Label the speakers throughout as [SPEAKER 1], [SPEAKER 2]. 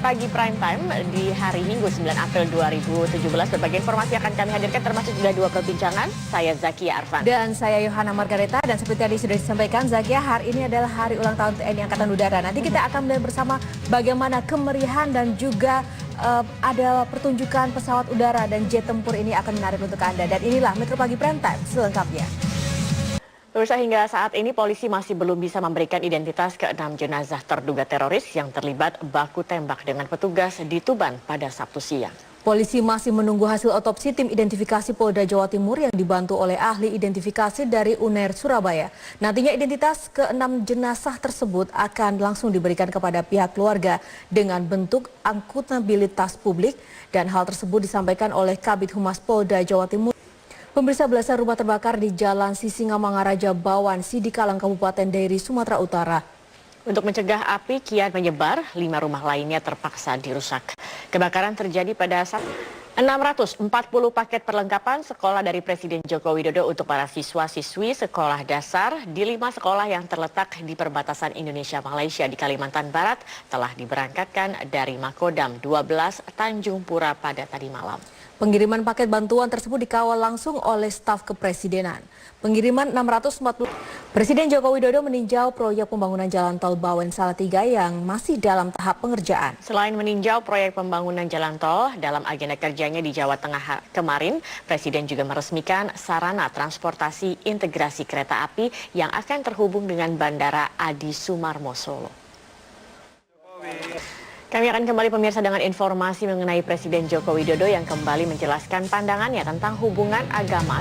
[SPEAKER 1] Pagi Prime Time di hari Minggu 9 April 2017. Berbagai informasi akan kami hadirkan termasuk juga dua perbincangan. Saya Zakia Arfan.
[SPEAKER 2] Dan saya Yohana Margareta. Dan seperti tadi sudah disampaikan Zakia, hari ini adalah hari ulang tahun TNI Angkatan Udara. Nanti kita akan melihat bersama bagaimana kemeriahan dan juga ada pertunjukan pesawat udara dan jet tempur ini akan menarik untuk Anda. Dan inilah Metro Pagi Prime Time selengkapnya.
[SPEAKER 1] Pemirsa, hingga saat ini polisi masih belum bisa memberikan identitas ke-6 jenazah terduga teroris yang terlibat baku tembak dengan petugas di Tuban pada Sabtu siang.
[SPEAKER 2] Polisi masih menunggu hasil otopsi tim identifikasi Polda Jawa Timur yang dibantu oleh ahli identifikasi dari UNER Surabaya. Nantinya identitas ke-6 jenazah tersebut akan langsung diberikan kepada pihak keluarga dengan bentuk akuntabilitas publik, dan hal tersebut disampaikan oleh Kabid Humas Polda Jawa Timur. Pemirsa, belasan rumah terbakar di Jalan Sisingamangaraja Bawan, Sidikalang, Kabupaten Dairi, Sumatera Utara.
[SPEAKER 1] Untuk mencegah api kian menyebar, 5 rumah lainnya terpaksa dirusak. Kebakaran terjadi pada Sabtu. 640 paket perlengkapan sekolah dari Presiden Joko Widodo untuk para siswa-siswi sekolah dasar di 5 sekolah yang terletak di perbatasan Indonesia-Malaysia di Kalimantan Barat telah diberangkatkan dari Makodam 12 Tanjung Pura pada tadi malam.
[SPEAKER 2] Pengiriman paket bantuan tersebut dikawal langsung oleh staf kepresidenan. Pengiriman 640. Presiden Joko Widodo meninjau proyek pembangunan jalan tol Bawen Salatiga yang masih dalam tahap pengerjaan.
[SPEAKER 1] Selain meninjau proyek pembangunan jalan tol, dalam agenda kerjanya di Jawa Tengah kemarin, Presiden juga meresmikan sarana transportasi integrasi kereta api yang akan terhubung dengan Bandara Adi Sumarmo Solo. Kami akan kembali pemirsa dengan informasi mengenai Presiden Joko Widodo yang kembali menjelaskan pandangannya tentang hubungan agama.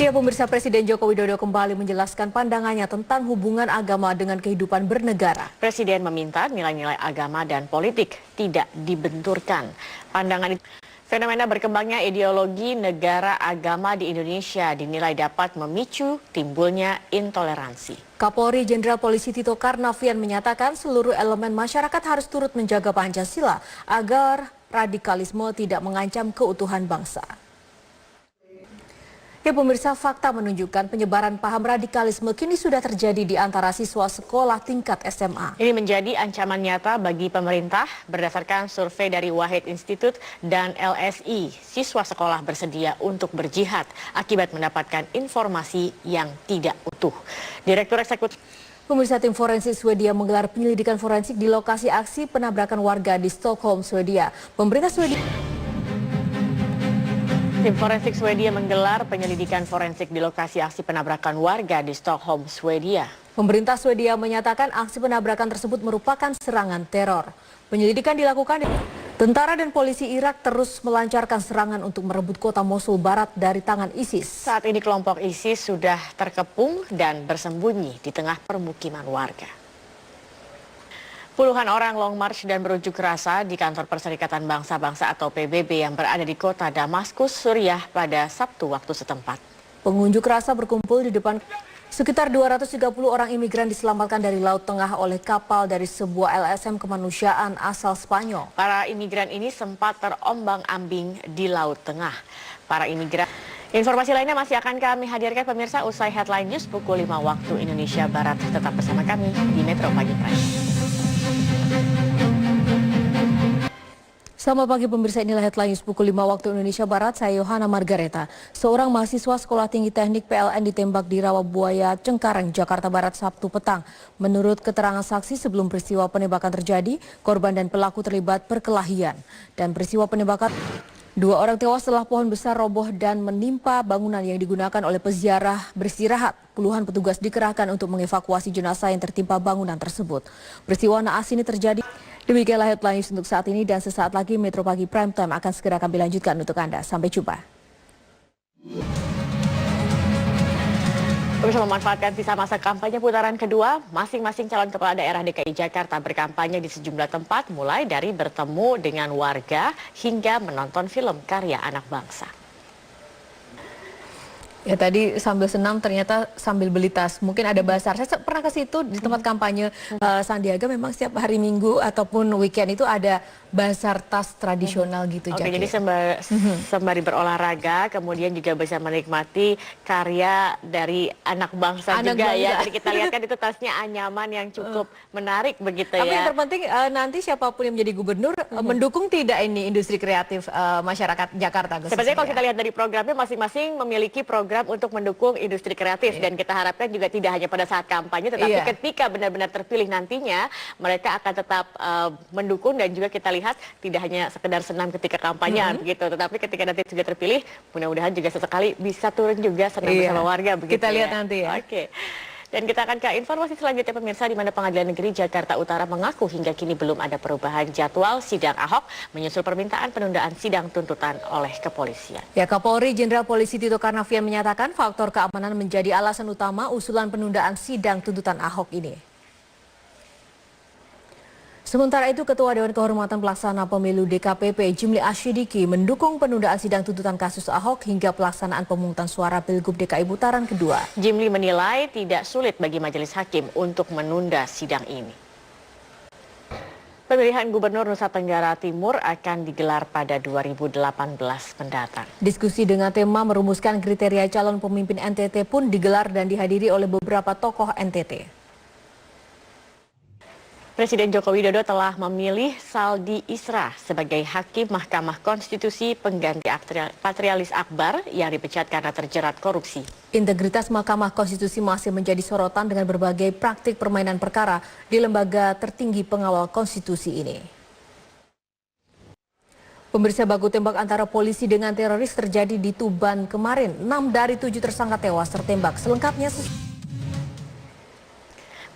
[SPEAKER 2] Ya, pemirsa, Presiden Joko Widodo kembali menjelaskan pandangannya tentang hubungan agama dengan kehidupan bernegara.
[SPEAKER 1] Presiden meminta nilai-nilai agama dan politik tidak dibenturkan. Pandangan itu. Fenomena berkembangnya ideologi negara agama di Indonesia dinilai dapat memicu timbulnya intoleransi.
[SPEAKER 2] Kapolri Jenderal Polisi Tito Karnavian menyatakan seluruh elemen masyarakat harus turut menjaga Pancasila agar radikalisme tidak mengancam keutuhan bangsa. Ya, pemirsa, fakta menunjukkan penyebaran paham radikalisme kini sudah terjadi di antara siswa sekolah tingkat SMA.
[SPEAKER 1] Ini menjadi ancaman nyata bagi pemerintah. Berdasarkan survei dari Wahid Institute dan LSI, siswa sekolah bersedia untuk berjihad akibat mendapatkan informasi yang tidak utuh. Direktur Eksekutif
[SPEAKER 2] Pemirsa, tim forensik Swedia menggelar penyelidikan forensik di lokasi aksi penabrakan warga di Stockholm, Swedia.
[SPEAKER 1] Tim forensik Swedia menggelar penyelidikan forensik di lokasi aksi penabrakan warga di Stockholm, Swedia.
[SPEAKER 2] Pemerintah Swedia menyatakan aksi penabrakan tersebut merupakan serangan teror. Penyelidikan dilakukan. Tentara dan polisi Irak terus melancarkan serangan untuk merebut kota Mosul Barat dari tangan ISIS.
[SPEAKER 1] Saat ini kelompok ISIS sudah terkepung dan bersembunyi di tengah permukiman warga. Puluhan orang long march dan berunjuk rasa di kantor Perserikatan Bangsa-Bangsa atau PBB yang berada di kota Damaskus, Suriah pada Sabtu waktu setempat.
[SPEAKER 2] Pengunjuk rasa berkumpul di depan. Sekitar 230 orang imigran diselamatkan dari Laut Tengah oleh kapal dari sebuah LSM kemanusiaan asal Spanyol.
[SPEAKER 1] Para imigran ini sempat terombang-ambing di Laut Tengah. Para imigran. Informasi lainnya masih akan kami hadirkan pemirsa usai Headline News pukul 5 waktu Indonesia Barat. Tetap bersama kami di Metro Pagi Prime.
[SPEAKER 2] Selamat pagi pemirsa, inilah Headline News pukul 5 waktu Indonesia Barat. Saya Yohana Margareta. Seorang mahasiswa Sekolah Tinggi Teknik PLN ditembak di Rawabuaya, Cengkareng, Jakarta Barat Sabtu petang. Menurut keterangan saksi, sebelum peristiwa penembakan terjadi, korban dan pelaku terlibat perkelahian. Dan peristiwa penembakan, 2 orang tewas setelah pohon besar roboh dan menimpa bangunan yang digunakan oleh peziarah beristirahat. Puluhan petugas dikerahkan untuk mengevakuasi jenazah yang tertimpa bangunan tersebut. Peristiwa naas ini terjadi. Demikianlah Headline News untuk saat ini, dan sesaat lagi Metro Pagi Prime Time akan segera kami lanjutkan untuk Anda. Sampai jumpa.
[SPEAKER 1] Bisa memanfaatkan sisa masa kampanye putaran kedua, masing-masing calon kepala daerah DKI Jakarta berkampanye di sejumlah tempat, mulai dari bertemu dengan warga hingga menonton film karya anak bangsa.
[SPEAKER 2] Ya tadi sambil senam ternyata sambil beli tas. Mungkin ada bazar. Saya pernah ke situ di tempat kampanye Sandiaga, memang setiap hari Minggu ataupun weekend itu ada bazar tas tradisional gitu.
[SPEAKER 1] Oke,
[SPEAKER 2] Jaki.
[SPEAKER 1] jadi sembari berolahraga, kemudian juga bisa menikmati karya dari anak bangsa juga ya. Jadi kita lihat kan itu tasnya anyaman yang cukup menarik begitu ya.
[SPEAKER 2] Tapi yang terpenting nanti siapapun yang menjadi gubernur mendukung tidak ini industri kreatif masyarakat Jakarta.
[SPEAKER 1] Sebenarnya kalau kita lihat dari programnya masing-masing memiliki program untuk mendukung industri kreatif dan kita harapkan juga tidak hanya pada saat kampanye, tetapi ketika benar-benar terpilih nantinya mereka akan tetap mendukung, dan juga kita lihat tidak hanya sekedar senam ketika kampanye begitu, tetapi ketika nanti juga terpilih mudah-mudahan juga sesekali bisa turun juga senam bersama warga begitu.
[SPEAKER 2] Kita lihat nanti ya.
[SPEAKER 1] Oke. Dan kita akan ke informasi selanjutnya pemirsa, di mana Pengadilan Negeri Jakarta Utara mengaku hingga kini belum ada perubahan jadwal sidang Ahok menyusul permintaan penundaan sidang tuntutan oleh kepolisian.
[SPEAKER 2] Ya, Kapolri Jenderal Polisi Tito Karnavian menyatakan faktor keamanan menjadi alasan utama usulan penundaan sidang tuntutan Ahok ini. Sementara itu, Ketua Dewan Kehormatan Pelaksana Pemilu DKPP Jimli Asyidiki mendukung penundaan sidang tuntutan kasus Ahok hingga pelaksanaan pemungutan suara Pilgub DKI putaran kedua.
[SPEAKER 1] Jimli menilai tidak sulit bagi majelis hakim untuk menunda sidang ini. Pemilihan Gubernur Nusa Tenggara Timur akan digelar pada 2018 mendatang.
[SPEAKER 2] Diskusi dengan tema merumuskan kriteria calon pemimpin NTT pun digelar dan dihadiri oleh beberapa tokoh NTT.
[SPEAKER 1] Presiden Joko Widodo telah memilih Saldi Isra sebagai Hakim Mahkamah Konstitusi pengganti Patrialis Akbar yang dipecat karena terjerat korupsi.
[SPEAKER 2] Integritas Mahkamah Konstitusi masih menjadi sorotan dengan berbagai praktik permainan perkara di lembaga tertinggi pengawal konstitusi ini. Pemirsa, baku tembak antara polisi dengan teroris terjadi di Tuban kemarin. 6 dari 7 tersangka tewas tertembak. Selengkapnya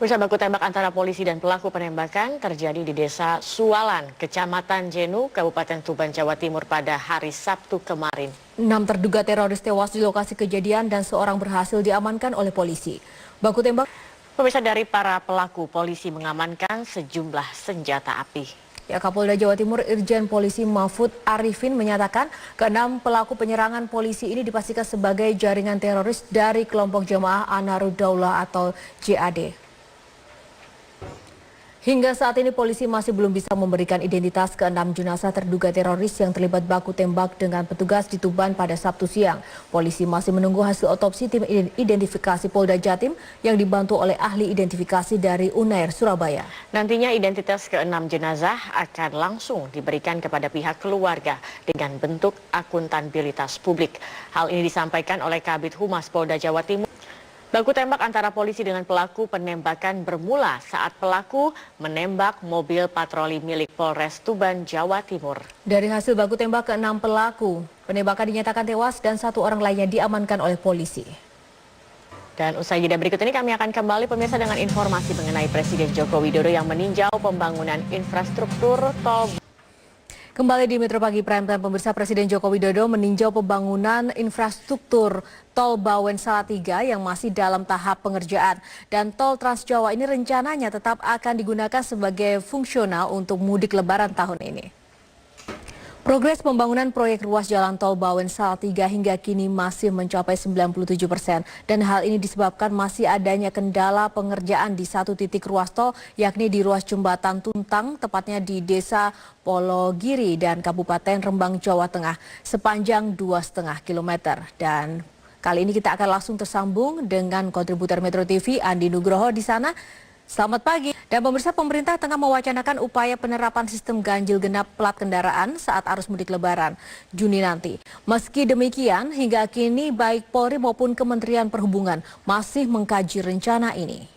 [SPEAKER 1] Baku tembak antara polisi dan pelaku penembakan terjadi di Desa Sualan, Kecamatan Jenu, Kabupaten Tuban, Jawa Timur pada hari Sabtu kemarin.
[SPEAKER 2] 6 terduga teroris tewas di lokasi kejadian dan seorang berhasil diamankan oleh polisi. Baku tembak.
[SPEAKER 1] Pemirsa, dari para pelaku, polisi mengamankan sejumlah senjata api.
[SPEAKER 2] Ya, Kapolda Jawa Timur Irjen Polisi Mahfud Arifin menyatakan ke-6 pelaku penyerangan polisi ini dipastikan sebagai jaringan teroris dari kelompok Jamaah Ansarud-Daulah atau JAD. Hingga saat ini polisi masih belum bisa memberikan identitas ke-6 jenazah terduga teroris yang terlibat baku tembak dengan petugas di Tuban pada Sabtu siang. Polisi masih menunggu hasil otopsi tim identifikasi Polda Jatim yang dibantu oleh ahli identifikasi dari Unair Surabaya.
[SPEAKER 1] Nantinya identitas ke-6 jenazah akan langsung diberikan kepada pihak keluarga dengan bentuk akuntabilitas publik. Hal ini disampaikan oleh Kabid Humas Polda Jawa Timur. Baku tembak antara polisi dengan pelaku penembakan bermula saat pelaku menembak mobil patroli milik Polres Tuban, Jawa Timur.
[SPEAKER 2] Dari hasil baku tembak ke-6 pelaku, penembakan dinyatakan tewas dan 1 orang lainnya diamankan oleh polisi.
[SPEAKER 1] Dan usai jeda berikut ini kami akan kembali pemirsa dengan informasi mengenai Presiden Joko Widodo yang meninjau pembangunan infrastruktur tol.
[SPEAKER 2] Kembali di Metro Pagi Prime Time, pemirsa, Presiden Joko Widodo meninjau pembangunan infrastruktur Tol Bawen Salatiga yang masih dalam tahap pengerjaan. Dan Tol Trans Jawa ini rencananya tetap akan digunakan sebagai fungsional untuk mudik lebaran tahun ini. Progres pembangunan proyek ruas jalan tol Bawen Salatiga hingga kini masih mencapai 97%. Dan hal ini disebabkan masih adanya kendala pengerjaan di satu titik ruas tol, yakni di ruas jembatan Tuntang, tepatnya di Desa Pologiri dan Kabupaten Rembang, Jawa Tengah, sepanjang 2,5 km. Dan kali ini kita akan langsung tersambung dengan kontributor Metro TV Andi Nugroho di sana. Selamat pagi. Dan pemirsa, pemerintah tengah mewacanakan upaya penerapan sistem ganjil genap plat kendaraan saat arus mudik lebaran Juni nanti. Meski demikian, hingga kini baik Polri maupun Kementerian Perhubungan masih mengkaji rencana ini.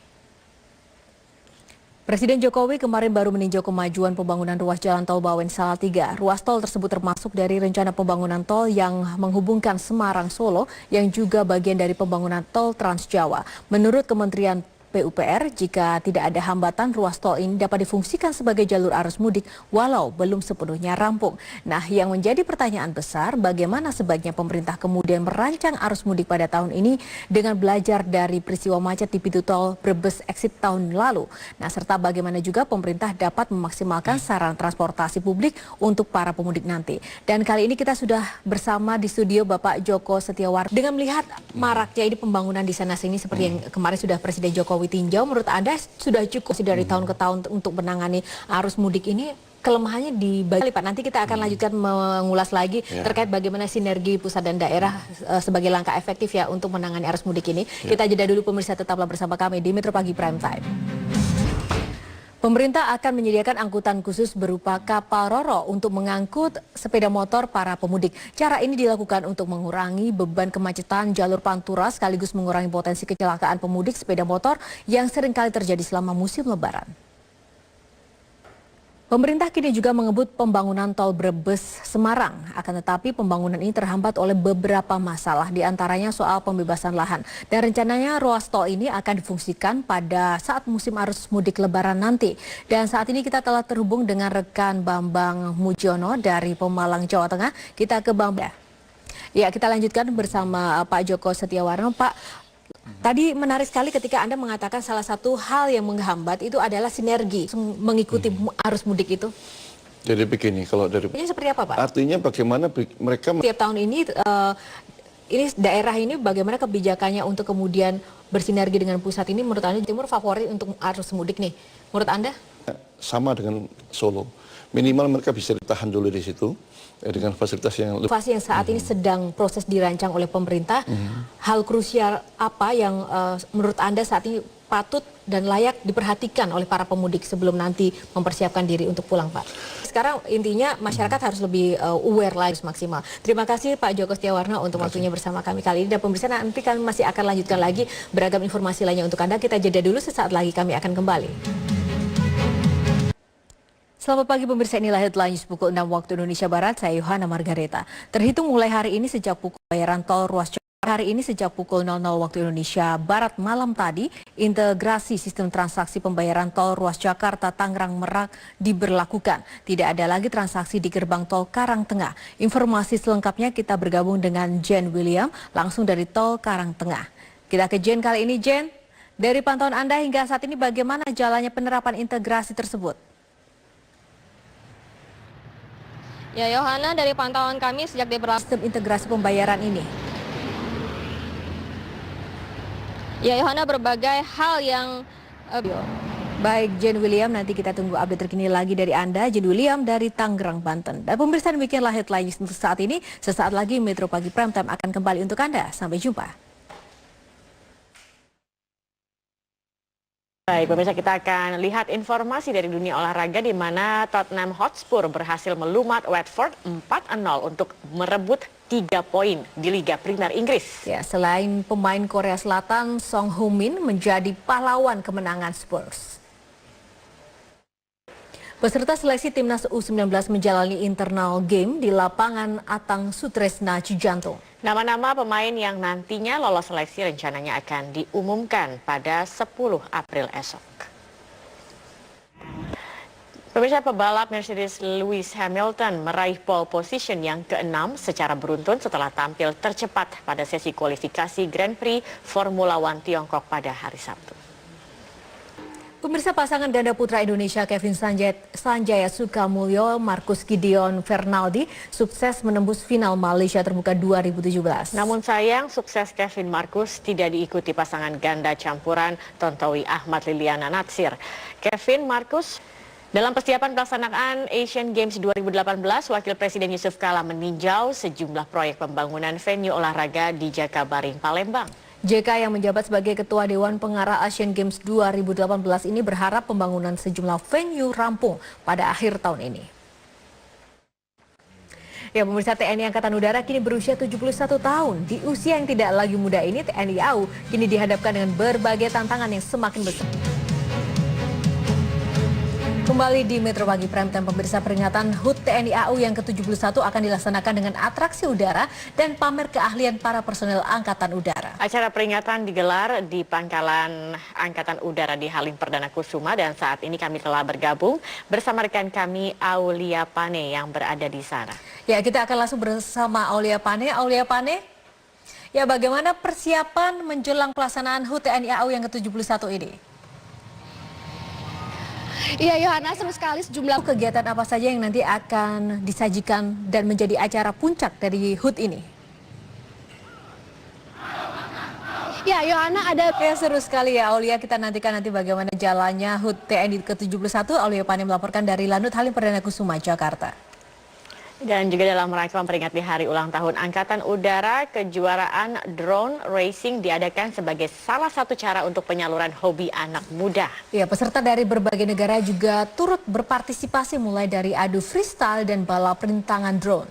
[SPEAKER 2] Presiden Jokowi kemarin baru meninjau kemajuan pembangunan ruas jalan tol Bawen Salatiga. Ruas tol tersebut termasuk dari rencana pembangunan tol yang menghubungkan Semarang Solo yang juga bagian dari pembangunan tol Trans Jawa. Menurut Kementerian PUPR jika tidak ada hambatan ruas tol ini dapat difungsikan sebagai jalur arus mudik walau belum sepenuhnya rampung. Nah, yang menjadi pertanyaan besar, bagaimana sebaiknya pemerintah kemudian merancang arus mudik pada tahun ini dengan belajar dari peristiwa macet di pintu tol Brebes exit tahun lalu. Nah, serta bagaimana juga pemerintah dapat memaksimalkan sarana transportasi publik untuk para pemudik nanti. Dan kali ini kita sudah bersama di studio Bapak Joko Setiawarno. Dengan melihat maraknya ini pembangunan di sana sini seperti yang kemarin sudah Presiden Jokowi tinjau, menurut Anda sudah cukup dari tahun ke tahun untuk menangani arus mudik ini? Kelemahannya di Pak. Nanti kita akan lanjutkan mengulas lagi terkait bagaimana sinergi pusat dan daerah sebagai langkah efektif ya untuk menangani arus mudik ini. Kita jeda dulu pemirsa, tetaplah bersama kami di Metro Pagi Prime Time. Pemerintah akan menyediakan angkutan khusus berupa kapal Roro untuk mengangkut sepeda motor para pemudik. Cara ini dilakukan untuk mengurangi beban kemacetan jalur Pantura sekaligus mengurangi potensi kecelakaan pemudik sepeda motor yang seringkali terjadi selama musim Lebaran. Pemerintah kini juga mengebut pembangunan tol Brebes-Semarang. Akan tetapi pembangunan ini terhambat oleh beberapa masalah, diantaranya soal pembebasan lahan. Dan rencananya ruas tol ini akan difungsikan pada saat musim arus mudik Lebaran nanti. Dan saat ini kita telah terhubung dengan rekan Bambang Mujiono dari Pemalang, Jawa Tengah. Kita ke Bambang. Ya, kita lanjutkan bersama Pak Joko Setiawarno. Pak, tadi menarik sekali ketika Anda mengatakan salah satu hal yang menghambat itu adalah sinergi mengikuti arus mudik itu.
[SPEAKER 3] Jadi begini, kalau dari
[SPEAKER 2] Ini seperti apa, Pak?
[SPEAKER 3] artinya bagaimana mereka
[SPEAKER 2] Setiap tahun ini daerah ini bagaimana kebijakannya untuk kemudian bersinergi dengan pusat ini, menurut Anda Timur favorit untuk arus mudik nih? Menurut Anda?
[SPEAKER 3] sama dengan Solo. Minimal mereka bisa ditahan dulu di situ dengan fasilitas yang lebih.
[SPEAKER 2] Inovasi yang saat ini sedang proses dirancang oleh pemerintah, hal krusial apa yang menurut Anda saat ini patut dan layak diperhatikan oleh para pemudik sebelum nanti mempersiapkan diri untuk pulang, Pak? Sekarang intinya masyarakat harus lebih aware lagi maksimal. Terima kasih Pak Joko Setiawarno untuk waktunya bersama kami kali ini. Dan pemirsa, nanti kami masih akan lanjutkan lagi beragam informasi lainnya untuk Anda. Kita jeda dulu, sesaat lagi kami akan kembali. Selamat pagi pemirsa, inilah headline news pukul 6 waktu Indonesia Barat. Saya Yohana Margareta. Terhitung mulai hari ini sejak pukul bayaran tol ruas hari ini sejak pukul 00 waktu Indonesia Barat malam tadi, integrasi sistem transaksi pembayaran tol ruas Jakarta Tangerang Merak diberlakukan. Tidak ada lagi transaksi di gerbang tol Karangtengah. Informasi selengkapnya kita bergabung dengan Jen William langsung dari tol Karangtengah. Kita ke Jen kali ini. Jen, dari pantauan Anda hingga saat ini bagaimana jalannya penerapan integrasi tersebut?
[SPEAKER 4] Ya Yohana, dari pantauan kami sejak diberlakukan
[SPEAKER 2] Sistem integrasi pembayaran ini.
[SPEAKER 4] Ya Yohana, berbagai hal yang
[SPEAKER 2] Baik Jen William, nanti kita tunggu update terkini lagi dari Anda, Jen William dari Tangerang, Banten. Dan pemirsa, demikianlah headline news untuk saat ini. Sesaat lagi Metro Pagi Prime Time akan kembali untuk Anda. Sampai jumpa.
[SPEAKER 1] Baik, pemirsa, kita akan lihat informasi dari dunia olahraga di mana Tottenham Hotspur berhasil melumat Watford 4-0 untuk merebut 3 poin di Liga Primer Inggris.
[SPEAKER 2] Ya, selain pemain Korea Selatan, Song Heung-min menjadi pahlawan kemenangan Spurs. Peserta seleksi timnas U19 menjalani internal game di lapangan Atang Sutresna Cijantung.
[SPEAKER 1] Nama-nama pemain yang nantinya lolos seleksi rencananya akan diumumkan pada 10 April esok. Pemirsa, pebalap Mercedes Lewis Hamilton meraih pole position yang ke-6 secara beruntun setelah tampil tercepat pada sesi kualifikasi Grand Prix Formula One Tiongkok pada hari Sabtu.
[SPEAKER 2] Pemirsa, pasangan ganda putra Indonesia Kevin Sanjaya Sukamulyo, Marcus Gideon Fernaldi sukses menembus final Malaysia Terbuka 2017.
[SPEAKER 1] Namun sayang, sukses Kevin Marcus tidak diikuti pasangan ganda campuran Tontowi Ahmad Liliana Natsir. Kevin Marcus dalam persiapan pelaksanaan Asian Games 2018, Wakil Presiden Yusuf Kala meninjau sejumlah proyek pembangunan venue olahraga di Jakabaring, Palembang.
[SPEAKER 2] JK yang menjabat sebagai Ketua Dewan Pengarah Asian Games 2018 ini berharap pembangunan sejumlah venue rampung pada akhir tahun ini. Ya, pemirsa, TNI Angkatan Udara kini berusia 71 tahun. Di usia yang tidak lagi muda ini, TNI AU kini dihadapkan dengan berbagai tantangan yang semakin besar. Kembali di Metro Pagi Prime Time, pemirsa, peringatan HUT TNI AU yang ke-71 akan dilaksanakan dengan atraksi udara dan pamer keahlian para personel Angkatan Udara.
[SPEAKER 1] Acara peringatan digelar di Pangkalan Angkatan Udara di Halim Perdana Kusuma dan saat ini kami telah bergabung bersama rekan kami Aulia Pane yang berada di sana.
[SPEAKER 2] Ya, kita akan langsung bersama Aulia Pane. Aulia Pane, ya bagaimana persiapan menjelang pelaksanaan HUT TNI AU yang ke-71 ini?
[SPEAKER 5] Iya Yohana, seru sekali sejumlah
[SPEAKER 2] Kegiatan apa saja yang nanti akan disajikan dan menjadi acara puncak dari HUT ini?
[SPEAKER 5] Ya Yohana, ada
[SPEAKER 2] Ya, seru sekali ya Aulia, kita nantikan nanti bagaimana jalannya HUT TNI ke-71. Aulia Pane melaporkan dari Lanut Halim Perdana Kusuma, Jakarta.
[SPEAKER 1] Dan juga dalam rangka memperingati hari ulang tahun Angkatan Udara, kejuaraan drone racing diadakan sebagai salah satu cara untuk penyaluran hobi anak muda.
[SPEAKER 2] Ya, peserta dari berbagai negara juga turut berpartisipasi mulai dari adu freestyle dan balap rintangan drone.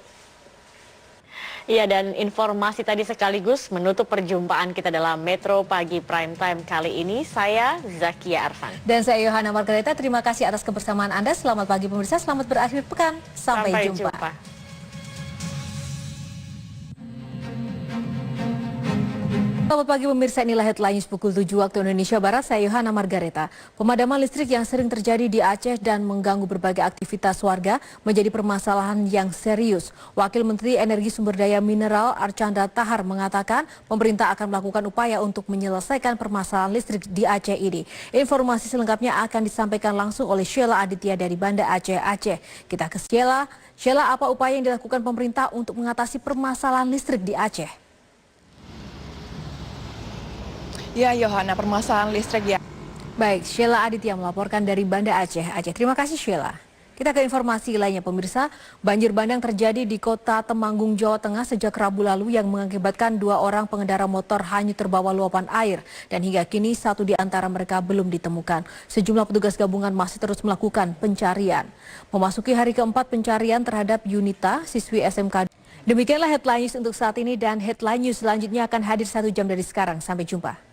[SPEAKER 1] Iya, dan informasi tadi sekaligus menutup perjumpaan kita dalam Metro Pagi Prime Time kali ini. Saya Zakia Arfan.
[SPEAKER 2] Dan saya Yohana Margareta, terima kasih atas kebersamaan Anda. Selamat pagi pemirsa, selamat berakhir pekan. Sampai jumpa. Selamat pagi pemirsa, inilah headline news pukul 7 waktu Indonesia Barat. Saya Yohana Margareta. Pemadaman listrik yang sering terjadi di Aceh dan mengganggu berbagai aktivitas warga menjadi permasalahan yang serius. Wakil Menteri Energi Sumber Daya Mineral Archandra Tahar mengatakan pemerintah akan melakukan upaya untuk menyelesaikan permasalahan listrik di Aceh ini. Informasi selengkapnya akan disampaikan langsung oleh Sheila Aditya dari Banda Aceh, Aceh. Kita ke Sheila. Sheila, apa upaya yang dilakukan pemerintah untuk mengatasi permasalahan listrik di Aceh?
[SPEAKER 6] Ya Yohana, permasalahan listrik ya.
[SPEAKER 2] Baik, Sheila Aditya melaporkan dari Banda Aceh, Aceh. Terima kasih Sheila. Kita ke informasi lainnya pemirsa. Banjir bandang terjadi di kota Temanggung, Jawa Tengah sejak Rabu lalu yang mengakibatkan 2 orang pengendara motor hanyut terbawa luapan air. Dan hingga kini 1 di antara mereka belum ditemukan. Sejumlah petugas gabungan masih terus melakukan pencarian. Memasuki hari keempat pencarian terhadap Yunita, siswi SMK. Demikianlah headline news untuk saat ini dan headline news selanjutnya akan hadir 1 jam dari sekarang. Sampai jumpa.